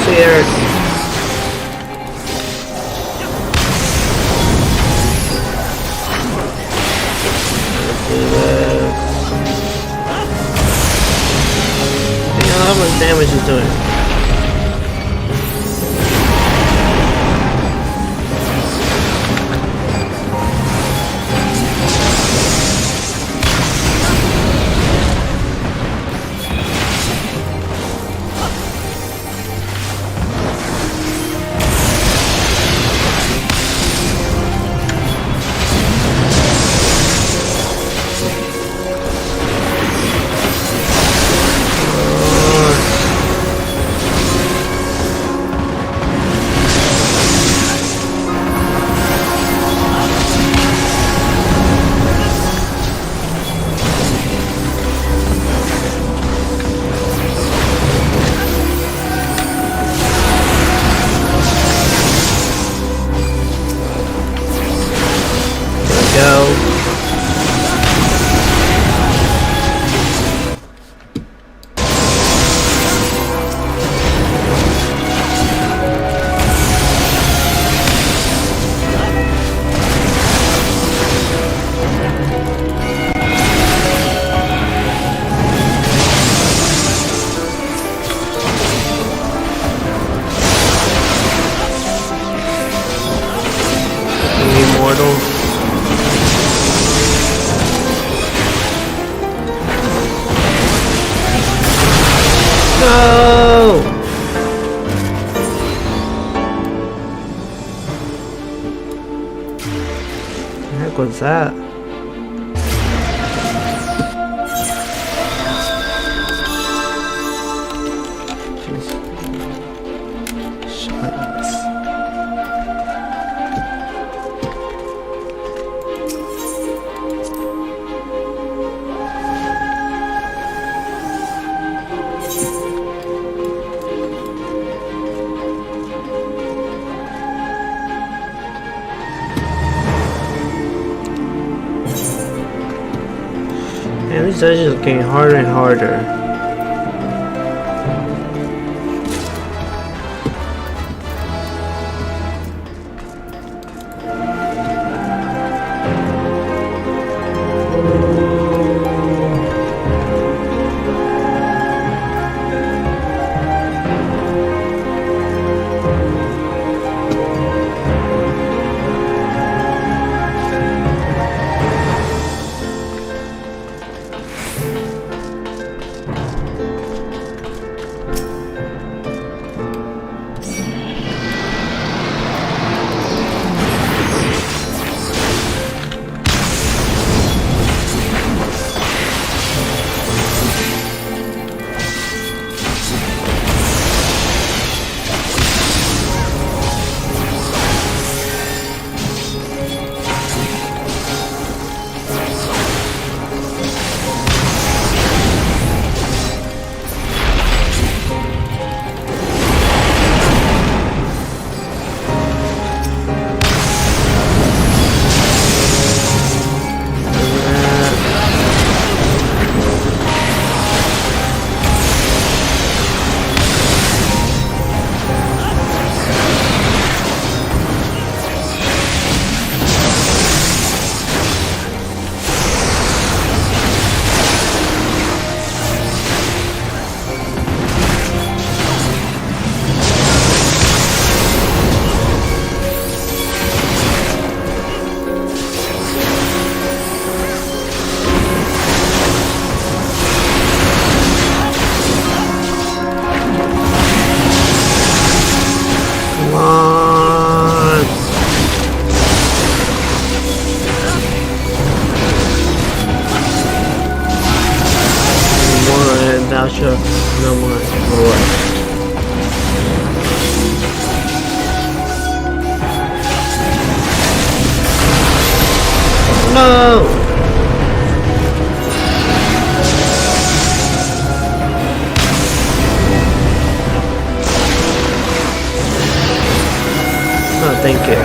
Cheers. Let's do this. How much damage is doing? No! What the heck was that? Man, these dungeons are getting harder and harder. Sure, no more. No! Oh, thank you.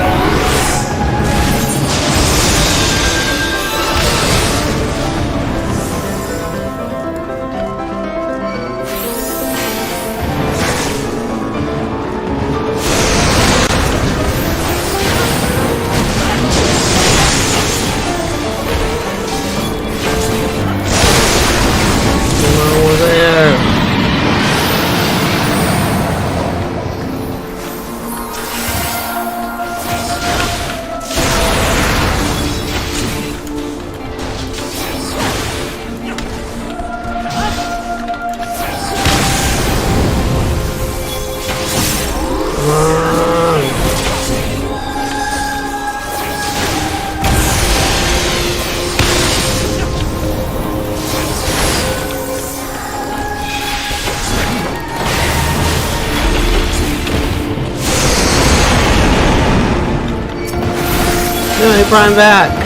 No, he brought him back.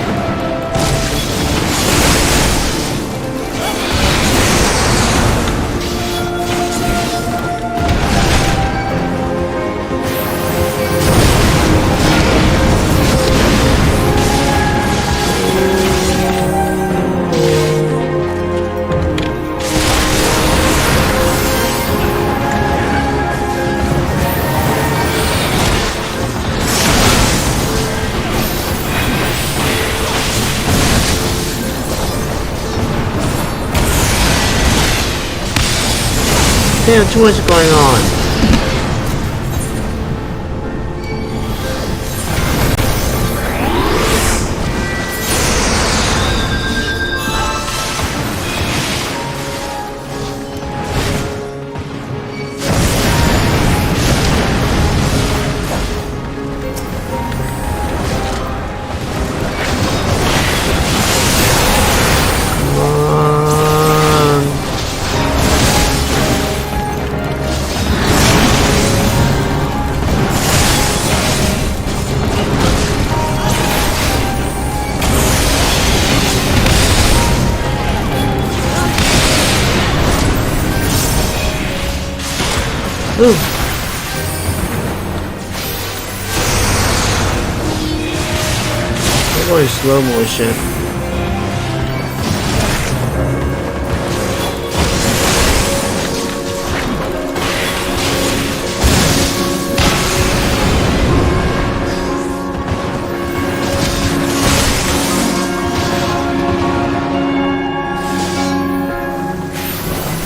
Damn, too much going on. Ooh. I'm going slow motion.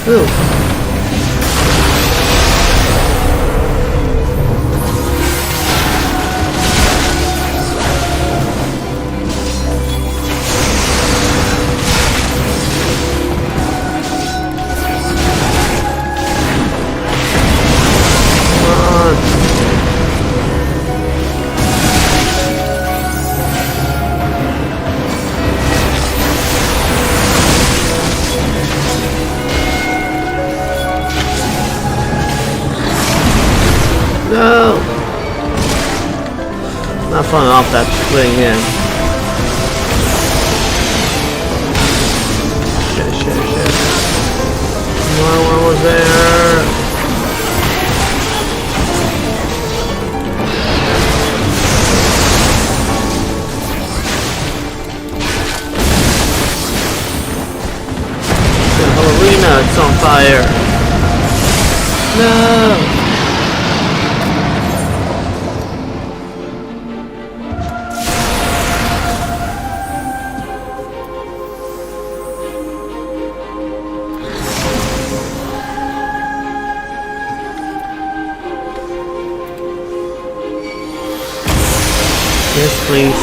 Ooh. No! Not falling off that thing here. Shit. Come on, was there? The whole arena, it's on fire. No! Yes, please.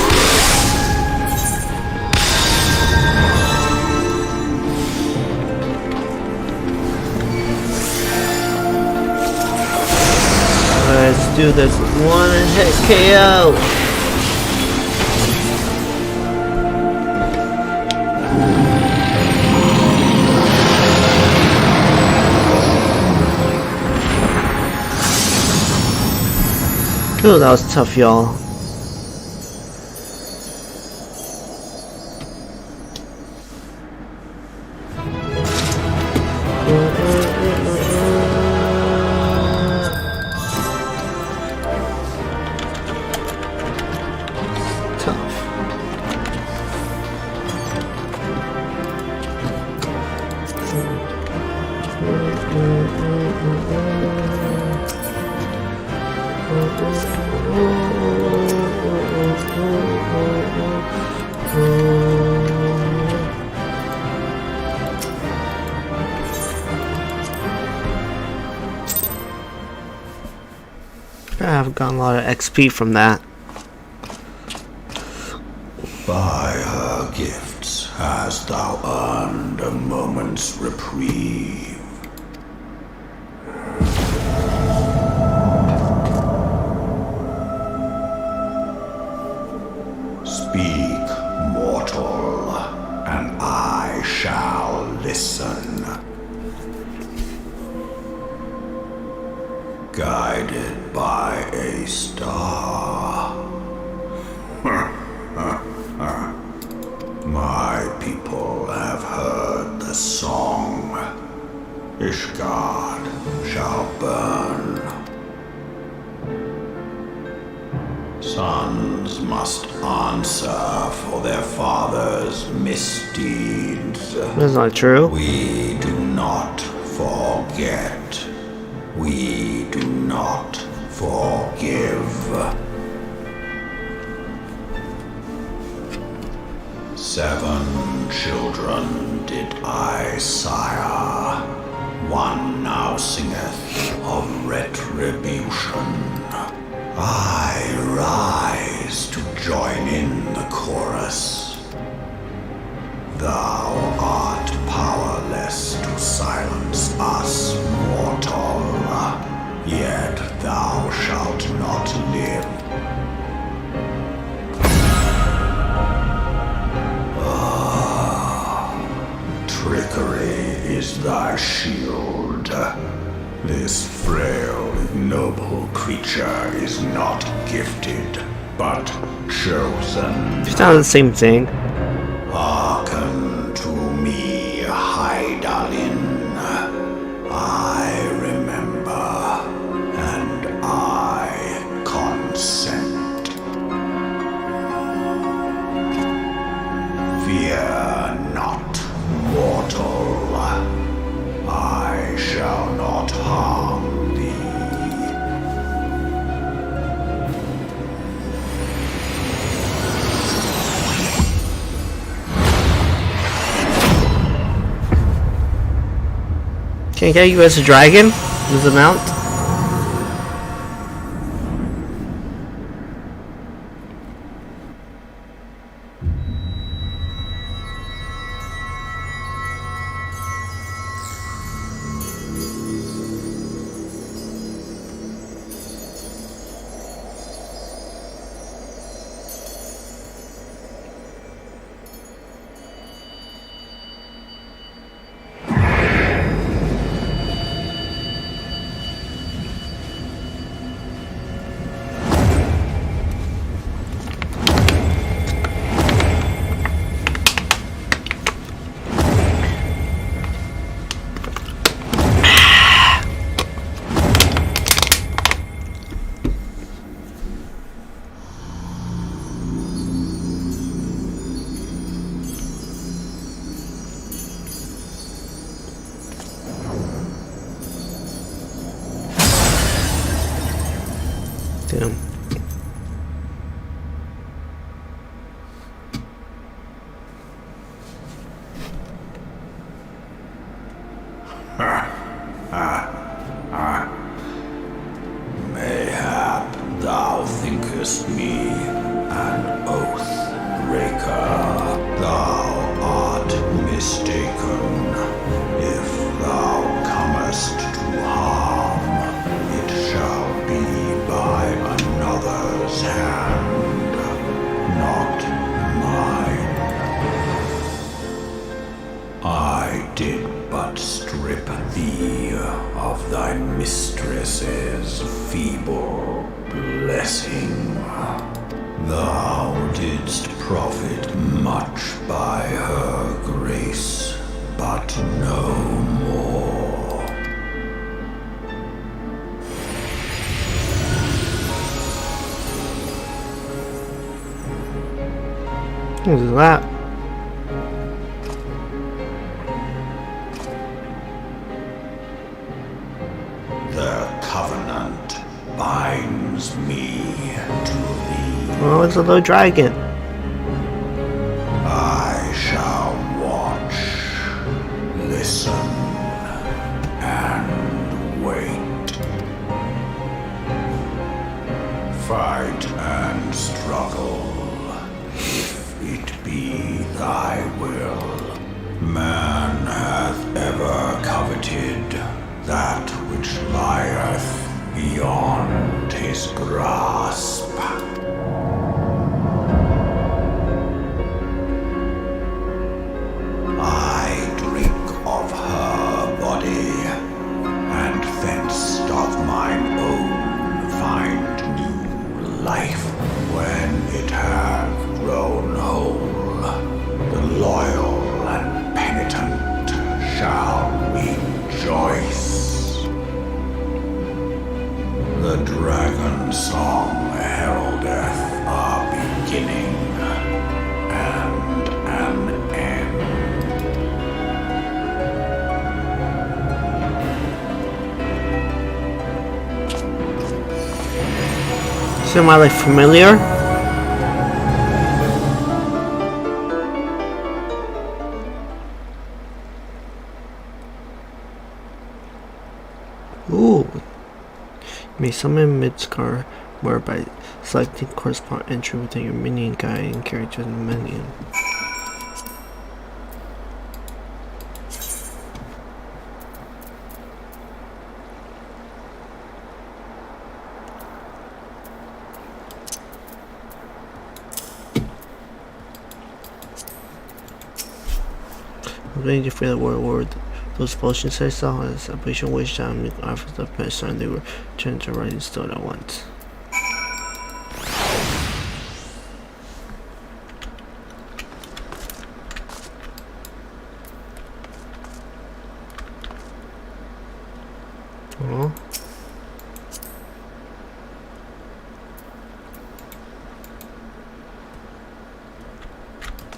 Let's do this one hit KO. Oh, that was tough, y'all. I've gotten a lot of XP from that. By her gifts hast thou earned a moment's reprieve. Speak, mortal, and I shall listen. Guided by a star. My people have heard the song. Ishgard shall burn. Sons must answer for their father's misdeeds. That's not true. We do not forget. We do not forgive. 7 children did I sire. One now singeth of retribution. I rise to join in the chorus. Thou art powerless to silence us, mortal. Yet thou shalt not live. Trickery is thy shield. This frail, ignoble creature is not gifted, but chosen. It's not the same thing. Hearken to me, Hydaelyn. I remember, and I consent. Fear not, mortal. I shall not harm thee. Can I get you as a dragon? As a mount? Damn. Mayhap thou thinkest me an oath breaker. Thou art mistaken. If thou comest to harm, it shall be by another's hand, not mine. I did but strip thee of thy mistress's feeble blessing. Thou didst profit much by her grace, but no more. What is that? The covenant binds me to thee. Oh, it's a little dragon. I shall watch, listen, and wait. Fight and struggle, if it be thy will. Man hath ever coveted that which lieth beyond his grasp. I drink of her body, and thence doth mine own find new life. When it hath grown whole, the song heraldeth a beginning and an end. So am I like familiar? Ooh. You may summon Midgar more by selecting corresponding entry within your minion guide and character in the menu. I'm going to feel the word. Those potions I saw as a patient wished down me after the past and they were turned to writing stone at once. Oh.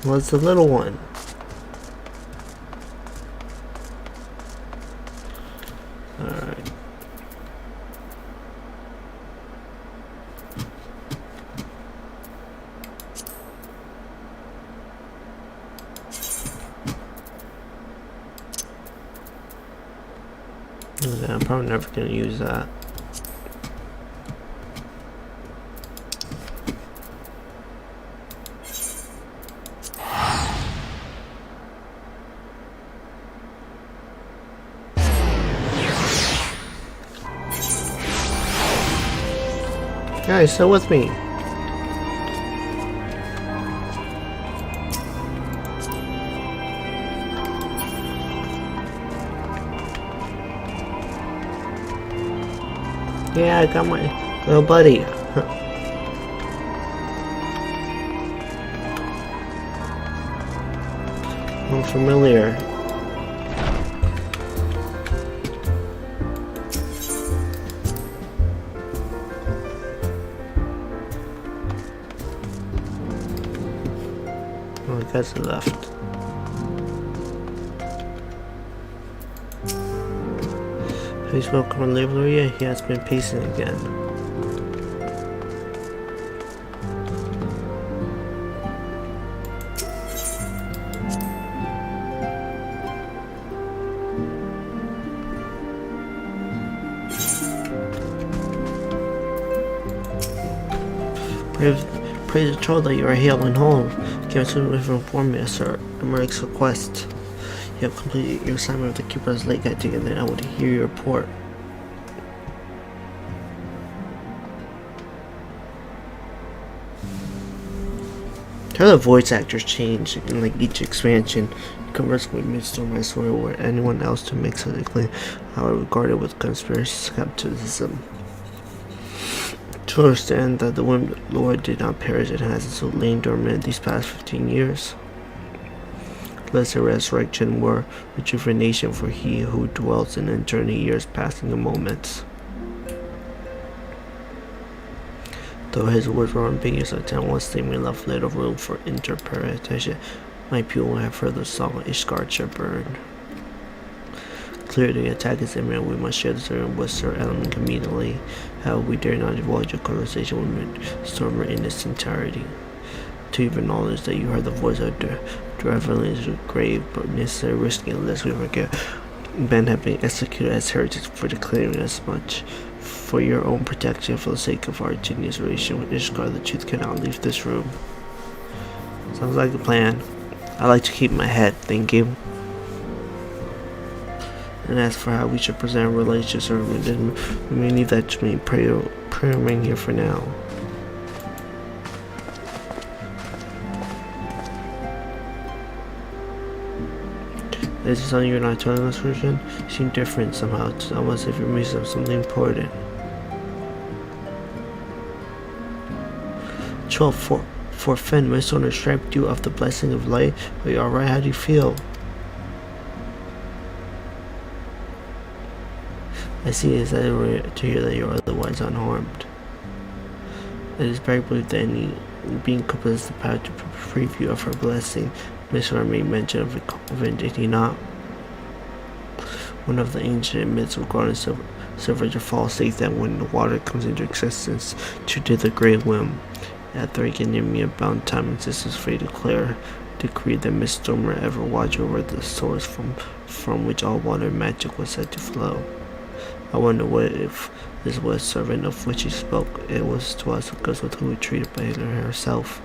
What's the little one? Alright. Yeah, I'm probably never gonna use that. Guys, still with me. Yeah, I got my little buddy. I'm familiar. Oh, I guess he left. Please welcome on Liveria. He has been pacing again. Praise the troll that you are hailing home. Came to me to inform me, sir. Emeric's request. You have completed your assignment with the Keeper's Lake Guide together, and I want to hear your report. How the voice actors change in like each expansion. Converse with Midstorm, I swear, or anyone else to make such a claim, I would regard it with conspiracy skepticism. To understand that the Wind Lord did not perish and has so lain dormant these past 15 years. Let the resurrection were rejuvenation for he who dwells in eternity, years passing in moments. Though his words were ambiguous, at one statement left little room for interpretation. My people have heard the song Ishgard shall burn. Clearly, the attack is imminent. We must share this room with Sir Element immediately. However, we dare not divulge a conversation with Stormer in its entirety. To even acknowledge that you heard the voice of Dravelin is grave, but necessary risking lest we forget. Ben have been executed as heretics for declaring as much. For your own protection, for the sake of our genius relation with Ishgard, the truth cannot leave this room. Sounds like a plan. I like to keep my head, thank you. And as for how we should present relationships, we may leave that to me. Prayer remain here for now. Is this something you're not telling us, version? You seem different somehow. It's almost as if you're missing something important. 12 for Finn, my son stripped you of the blessing of light. Are you alright? How do you feel? I see. It's to hear that you're otherwise unharmed. It is very believed that any being could possess the power to preview of her blessing. Mr. made mention of it, did he not? One of the ancient myths regarding Silver Fall states that when the water comes into existence, to do the great whim, at the beginning of bound time existence, fate decree that Miss Stormer ever watch over the source from which all water magic was said to flow. I wonder what if this was servant of which he spoke. It was to us because of who treated by her herself.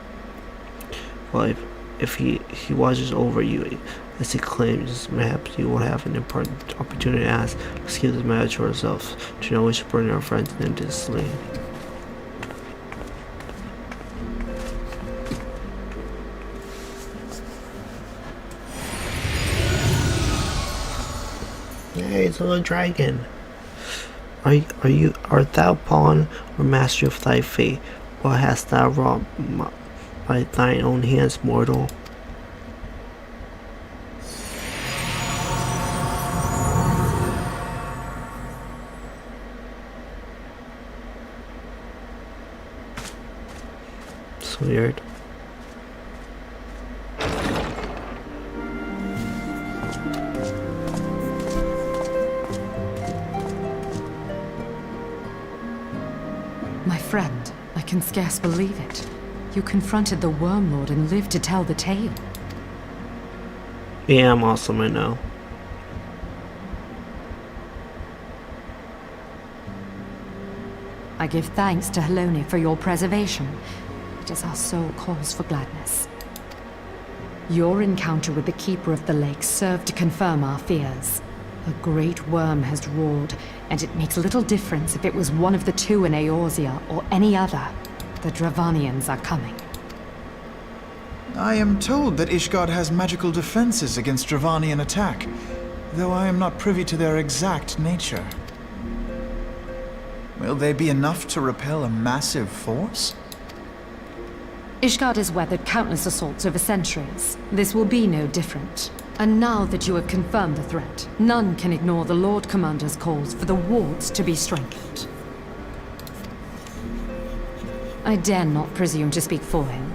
Well, if he watches over you, as he claims, perhaps you will have an important opportunity to ask. Let's keep this matter to ourselves. To know we should burn our friends endlessly. Hey, it's a little dragon. Art thou pawn or master of thy fate? What hast thou wrought by thine own hands, mortal? It's weird. My friend, I can scarce believe it. You confronted the Worm Lord and lived to tell the tale. Yeah, I'm awesome, I know. I give thanks to Helone for your preservation. It is our sole cause for gladness. Your encounter with the Keeper of the Lake served to confirm our fears. A great worm has roared, and it makes little difference if it was one of the two in Eorzea or any other. The Dravanians are coming. I am told that Ishgard has magical defenses against Dravanian attack, though I am not privy to their exact nature. Will they be enough to repel a massive force? Ishgard has weathered countless assaults over centuries. This will be no different. And now that you have confirmed the threat, none can ignore the Lord Commander's calls for the wards to be strengthened. I dare not presume to speak for him,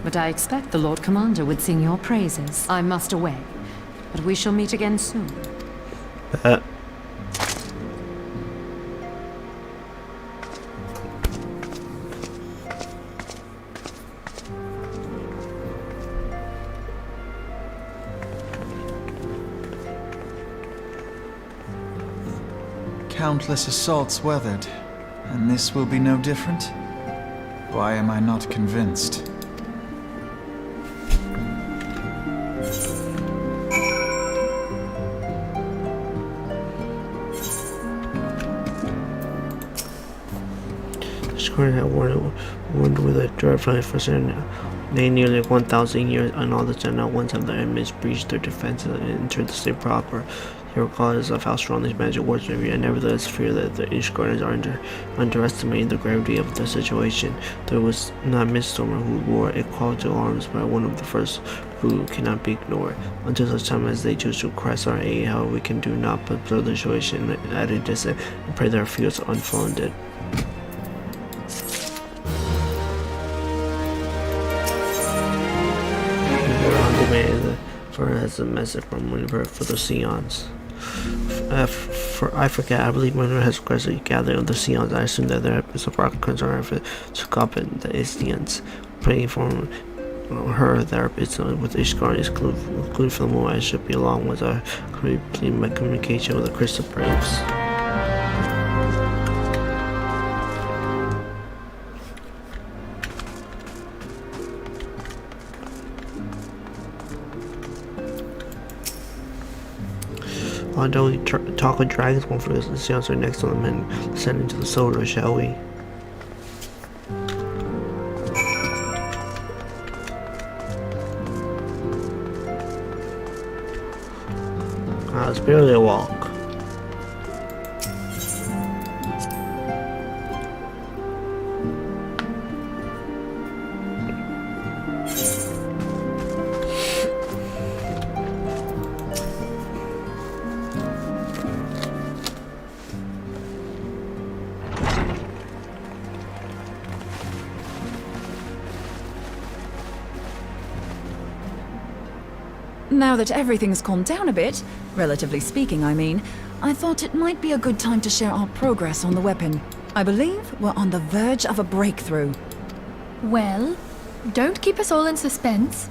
but I expect the Lord Commander would sing your praises. I must away, but we shall meet again soon. Countless assaults weathered, and this will be no different? Why am I not convinced? Ishgard had warned with a terrifying fortune. They nearly 1,000 years, and all the Senate ones have their enemies breached their defenses and entered the state proper. Regardless of how strong these magic words may be, I nevertheless fear that the Ishgarders are underestimating the gravity of the situation. There was not Miss Stormer who wore a call to arms, but one of the first who cannot be ignored. Until such time as they choose to request our aid, however, we can do not but observe the situation at a distance and pray that our fears are unfounded. For as a message from Winter for the Seons. I forget, I believe Winter has requested a gathering of the Seons. I assume that there is a rock concern if it took up in the Istians. Praying for her therapist with Ishgard is included for the moment. I should be along with our communication with the Crystal Braves. Although we talk with dragons, won't forget the seals are next to them and send into the solar, shall we? It's barely a walk. Now that everything's calmed down a bit, relatively speaking I mean, I thought it might be a good time to share our progress on the weapon. I believe we're on the verge of a breakthrough. Well, don't keep us all in suspense.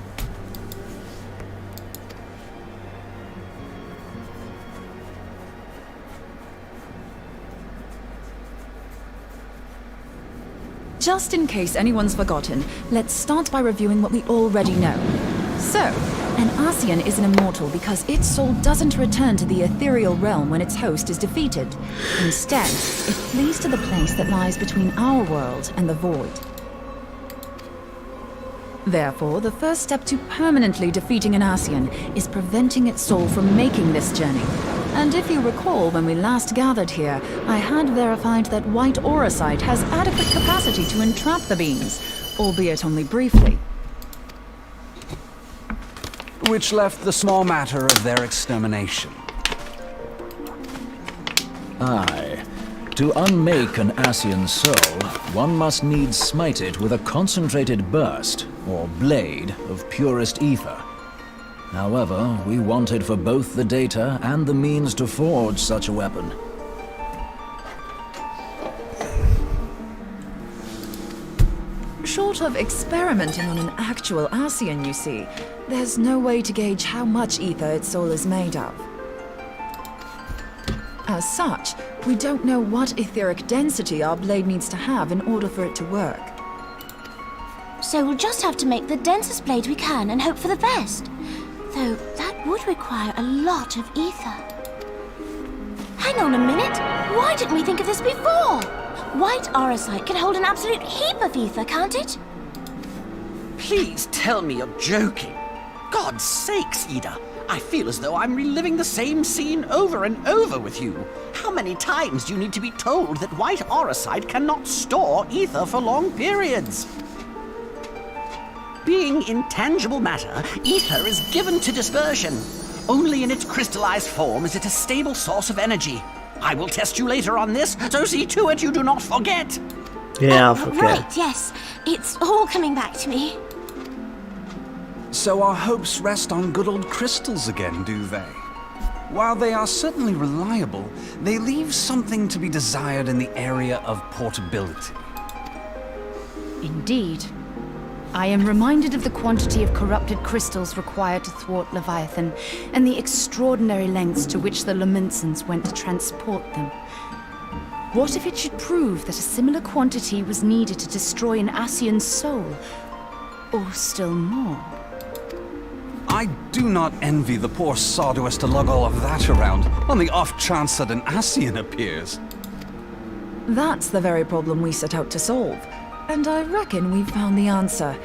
Just in case anyone's forgotten, let's start by reviewing what we already know. So, an Ascian is an immortal because its soul doesn't return to the ethereal realm when its host is defeated. Instead, it flees to the place that lies between our world and the void. Therefore, the first step to permanently defeating an Ascian is preventing its soul from making this journey. And if you recall, when we last gathered here, I had verified that white auracite has adequate capacity to entrap the beings, albeit only briefly. Which left the small matter of their extermination. Aye. To unmake an Ascian soul, one must needs smite it with a concentrated burst, or blade, of purest ether. However, we wanted for both the data and the means to forge such a weapon. Short of experimenting on an actual Ascian, you see, there's no way to gauge how much ether its soul is made of. As such, we don't know what etheric density our blade needs to have in order for it to work. So we'll just have to make the densest blade we can and hope for the best. Though that would require a lot of ether. Hang on a minute! Why didn't we think of this before? White auracite can hold an absolute heap of ether, can't it? Please tell me you're joking. God's sakes, Ida. I feel as though I'm reliving the same scene over and over with you. How many times do you need to be told that white auracite cannot store ether for long periods? Being intangible matter, ether is given to dispersion. Only in its crystallized form is it a stable source of energy. I will test you later on this, so see to it you do not forget. Yeah, I'll forget. Right, yes. It's all coming back to me. So our hopes rest on good old crystals again, do they? While they are certainly reliable, they leave something to be desired in the area of portability. Indeed. I am reminded of the quantity of corrupted crystals required to thwart Leviathan, and the extraordinary lengths to which the Lamentsons went to transport them. What if it should prove that a similar quantity was needed to destroy an Ascian's soul? Or still more? I do not envy the poor sod who has to lug all of that around, on the off chance that an Ascian appears. That's the very problem we set out to solve. And I reckon we've found the answer.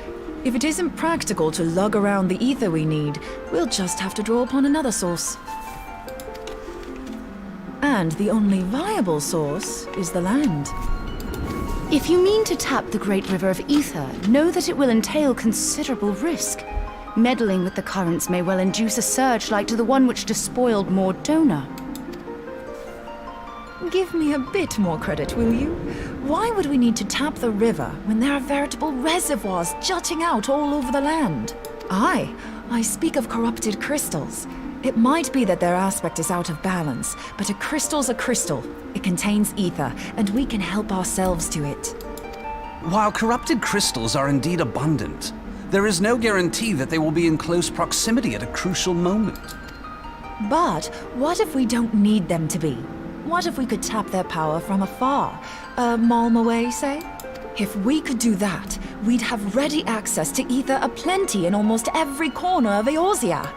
If it isn't practical to lug around the ether we need, we'll just have to draw upon another source. And the only viable source is the land. If you mean to tap the Great River of Ether, know that it will entail considerable risk. Meddling with the currents may well induce a surge like to the one which despoiled Mordona. Give me a bit more credit, will you? Why would we need to tap the river when there are veritable reservoirs jutting out all over the land? Aye, I speak of corrupted crystals. It might be that their aspect is out of balance, but a crystal's a crystal. It contains ether, and we can help ourselves to it. While corrupted crystals are indeed abundant, there is no guarantee that they will be in close proximity at a crucial moment. But what if we don't need them to be? What if we could tap their power from afar? A malm away, say? If we could do that, we'd have ready access to ether aplenty in almost every corner of Eorzea.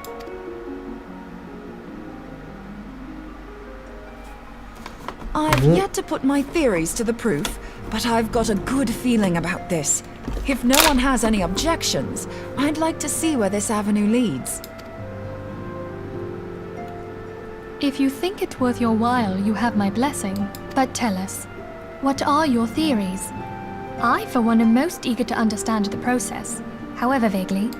I've yet to put my theories to the proof, but I've got a good feeling about this. If no one has any objections, I'd like to see where this avenue leads. If you think it worth your while, you have my blessing. But tell us, what are your theories? I, for one, am most eager to understand the process, however vaguely.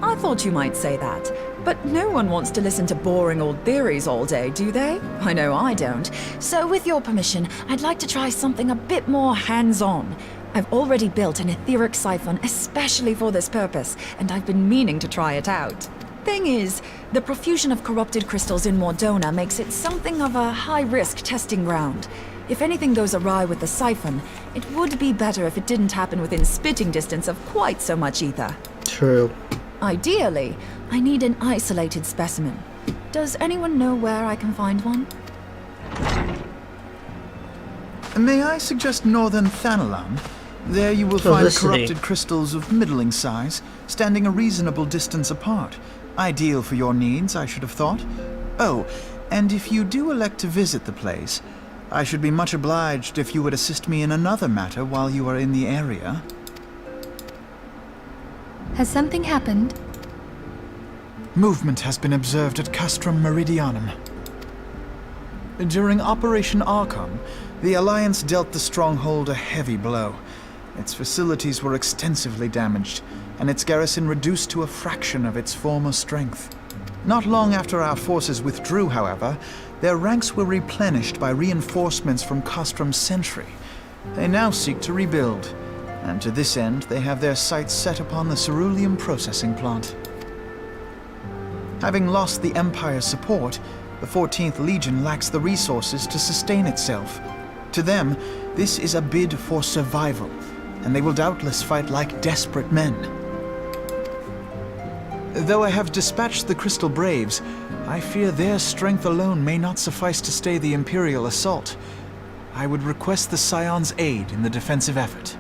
I thought you might say that, but no one wants to listen to boring old theories all day, do they? I know I don't. So with your permission, I'd like to try something a bit more hands-on. I've already built an etheric siphon especially for this purpose, and I've been meaning to try it out. Thing is, the profusion of corrupted crystals in Mordona makes it something of a high-risk testing ground. If anything goes awry with the siphon, it would be better if it didn't happen within spitting distance of quite so much ether. True. Ideally, I need an isolated specimen. Does anyone know where I can find one? May I suggest northern Thanalan? There you will find corrupted crystals of middling size, standing a reasonable distance apart. Ideal for your needs, I should have thought. Oh, and if you do elect to visit the place, I should be much obliged if you would assist me in another matter while you are in the area. Has something happened? Movement has been observed at Castrum Meridianum. During Operation Archon, the Alliance dealt the stronghold a heavy blow. Its facilities were extensively damaged, and its garrison reduced to a fraction of its former strength. Not long after our forces withdrew, however, their ranks were replenished by reinforcements from Castrum's sentry. They now seek to rebuild, and to this end they have their sights set upon the ceruleum processing plant. Having lost the Empire's support, the 14th Legion lacks the resources to sustain itself. To them, this is a bid for survival, and they will doubtless fight like desperate men. Though I have dispatched the Crystal Braves, I fear their strength alone may not suffice to stay the Imperial assault. I would request the Scion's aid in the defensive effort.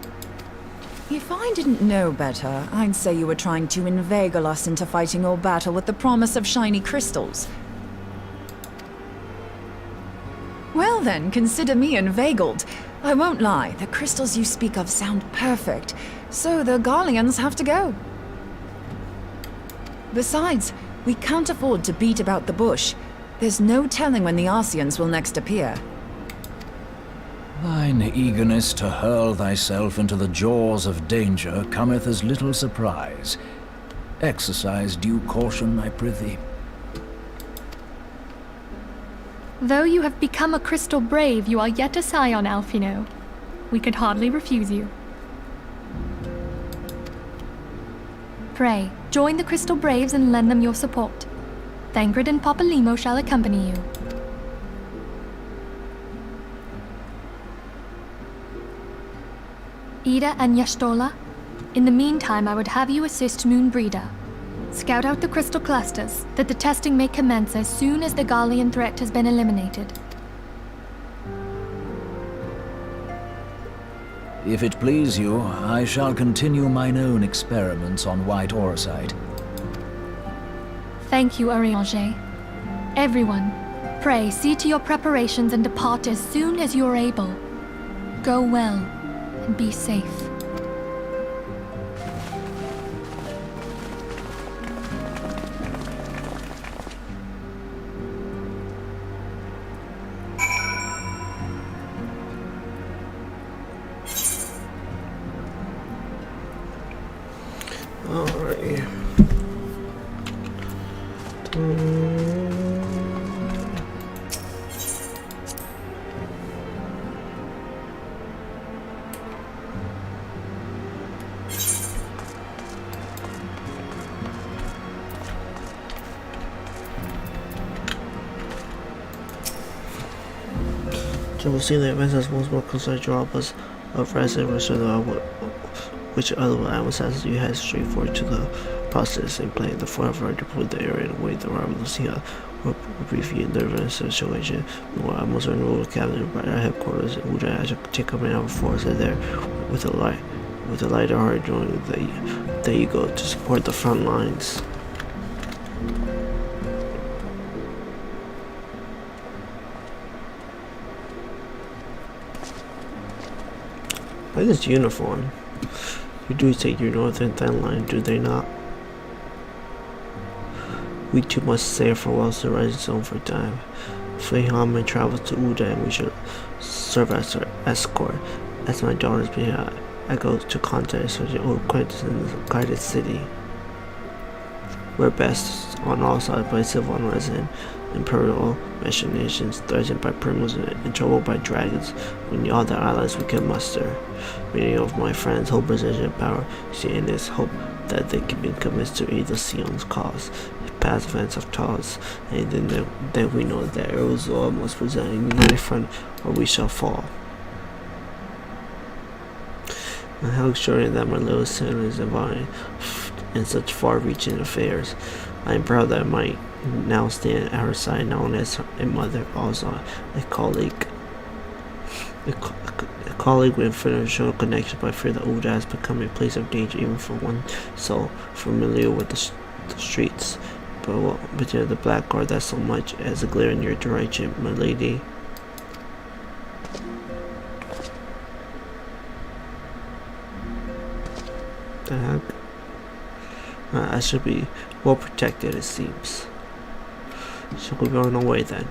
If I didn't know better, I'd say you were trying to inveigle us into fighting your battle with the promise of shiny crystals. Well then, consider me inveigled. I won't lie, the crystals you speak of sound perfect, so the Garleans have to go. Besides, we can't afford to beat about the bush. There's no telling when the Arsians will next appear. Thine eagerness to hurl thyself into the jaws of danger cometh as little surprise. Exercise due caution, I prithee. Though you have become a crystal brave, you are yet a scion, Alphino. We could hardly refuse you. Pray, join the Crystal Braves and lend them your support. Thangred and Papalymo shall accompany you. Ida and Yashtola, in the meantime I would have you assist Moonbreeder. Scout out the crystal clusters, that the testing may commence as soon as the Garlean threat has been eliminated. If it please you, I shall continue mine own experiments on white orosite. Thank you, Arianger. Everyone, pray see to your preparations and depart as soon as you are able. Go well, and be safe. Alright. So we'll see the events as once more closer draw us of resident which other adversaries you had straightforward to the process and plan the forever deployed the area in a way the Lucia will review the situation. More almost renewal cabinet by our headquarters and would I take up our force there with a lighter heart during the ego to support the front lines. Look at this uniform. You do take your northern thin line, do they not? We too must say farewell to the rising sun for time. Fleeing Haman travels to Uda and we should serve as her escort. As my daughter's behind, I go to contact such an old acquaintance in the guarded city. We're best on all sides by civil unresident. imperial machinations, threatened by primals and troubled by dragons, we need all the allies we can muster. Many of my friends hold position of power, see in this hope that they can be convinced to aid the Sion's cause. Past events have taught us, and then we know that Aerosol must present a united front, or we shall fall. And how extraordinary that my little son is involved in such far-reaching affairs. I am proud that I might now stand at her side, not only as a mother, also a colleague. A colleague with financial connection, but I fear the old has become a place of danger even for one so familiar with the streets. But the black guard that so much as a glare in your direction, my lady. The heck? I should be well protected, it seems. Shall we go on our way then?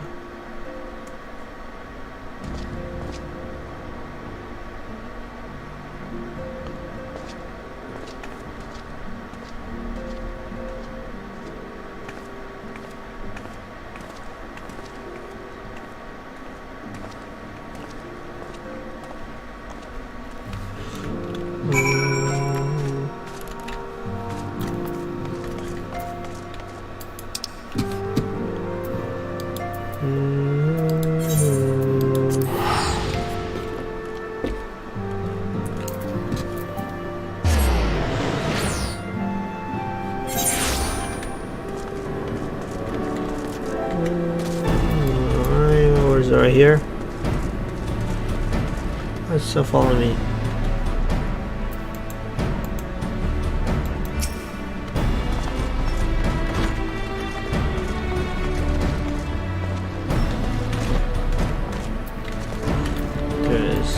Is it right here? It's still following me. There it is.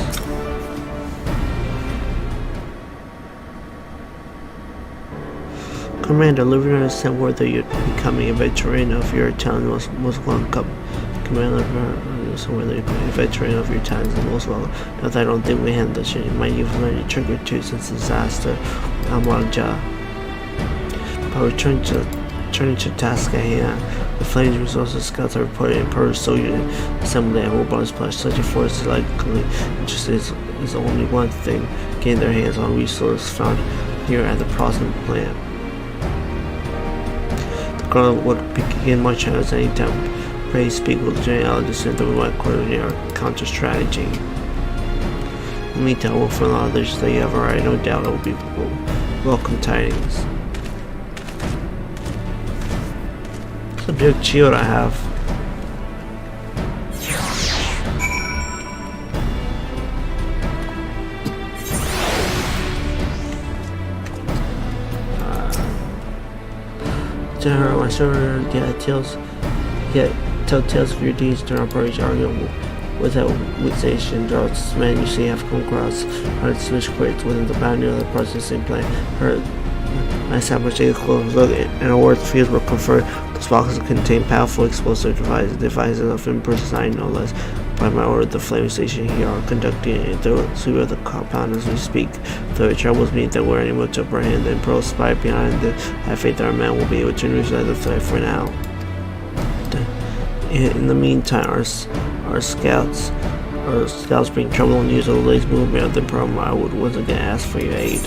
Commander, Lieutenant sent word that you're becoming a veteran of your town most welcome. Commander, so whether you're a veteran of your time is the most welcome. Not that I don't think we handle shit. You might even learn a trick or two since the disaster with Amarja. But returning to task at hand, the Flames Resources Scouts are reported in Purge soldiers assembled at Robar's Place. Such a force is likely interested is only one thing: getting their hands on resources found here at the Prosman plant. The girl would begin marching at any time. Pray speak with Lieutenant Elders and we might coordinate our counter strategy. In the meantime, we'll find others that you have already. No doubt it will be welcome tidings. It's a big shield I have. General, my server, tell tales of your deeds during Operation Arguable. Without wization, those men you see have come across are switch crates within the boundary of the processing plant. Her nice how much they close look and awards fields were conferred. Those boxes contain powerful explosive devices of impersonal no less. By my order, the flame station here are conducting a thorough sweep of the compound as we speak. Though it troubles me that we're unable to apprehend the Imperial spy behind it, I have faith that our men will be able to neutralize the threat for now. In the meantime, our scouts bring trouble and use of the latest movement of the Imperial. I would once again ask for your aid.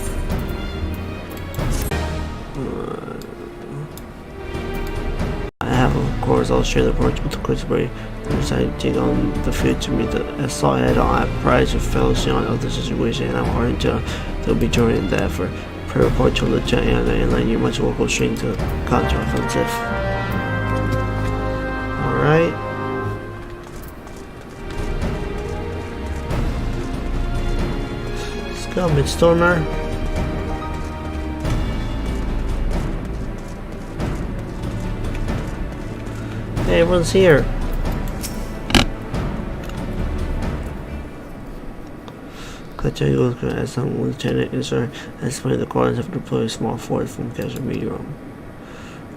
I have, of course, I'll share the approach with the Christopher. I decided to take on the field to meet the assault head on. I have pride of fellowship on the situation, and I'm hard to they'll be joining the effort. Pray report to Lieutenant and lend you much local strength to counter-offensive. Alright. Let's go, Midstormer. Hey, everyone's here. As some lieutenant is our estimated the columns have deployed a small force from Castle Medium.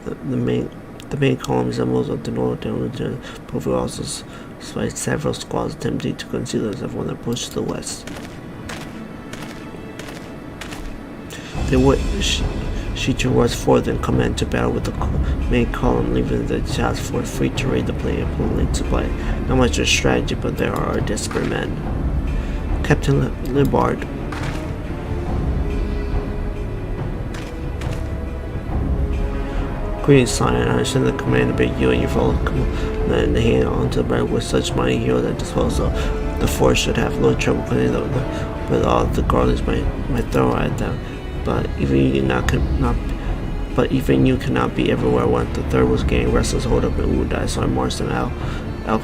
The main column resembles of the north and lieutenant, but we also spy several squads attempting to conceal themselves when they push to the west. She towards forth and command to battle with the main column, leaving the task force free to raid the planet opponent's supply. Not much of strategy, but there are desperate men. Captain Libard. Greetings, Scion. I understand the command to bid you and your fellow command to hand on to the bread with such mighty heroes at disposal. The force should have no trouble putting with all the guardians might throw at them. But even you cannot be everywhere once. The third was getting restless hold up in Udai, so I marched them out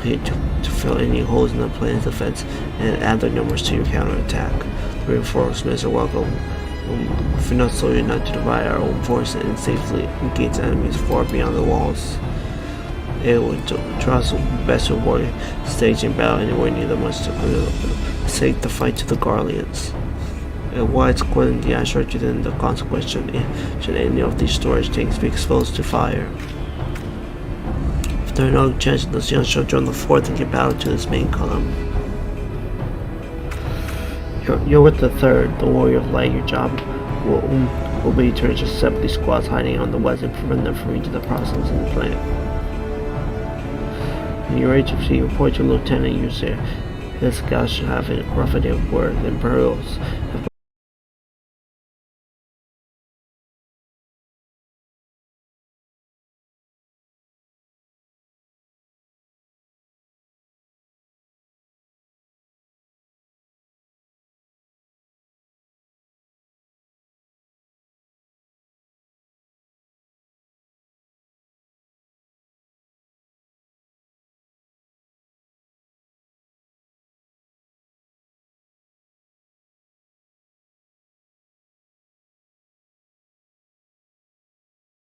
here to fill any holes in the planet's defense and add their numbers to your counterattack. The reinforcements are welcome. If enough soldiers not to divide our own force and safely engage enemies far beyond the walls. It would trust best to avoid staging battle anywhere near the much to save the fight to the Guardians. Why it's quite the structure than the consequence should any of these storage tanks be exposed to fire. If there are no chances, the Sion shall join the fourth and give battle to this main column. You're with the third, the warrior of light. Your job will be to intercept these squads hiding on the west and prevent them from reaching the process in the planet. When you're ready to proceed, report to Lieutenant User. His scouts should have a rough idea of where the Imperials have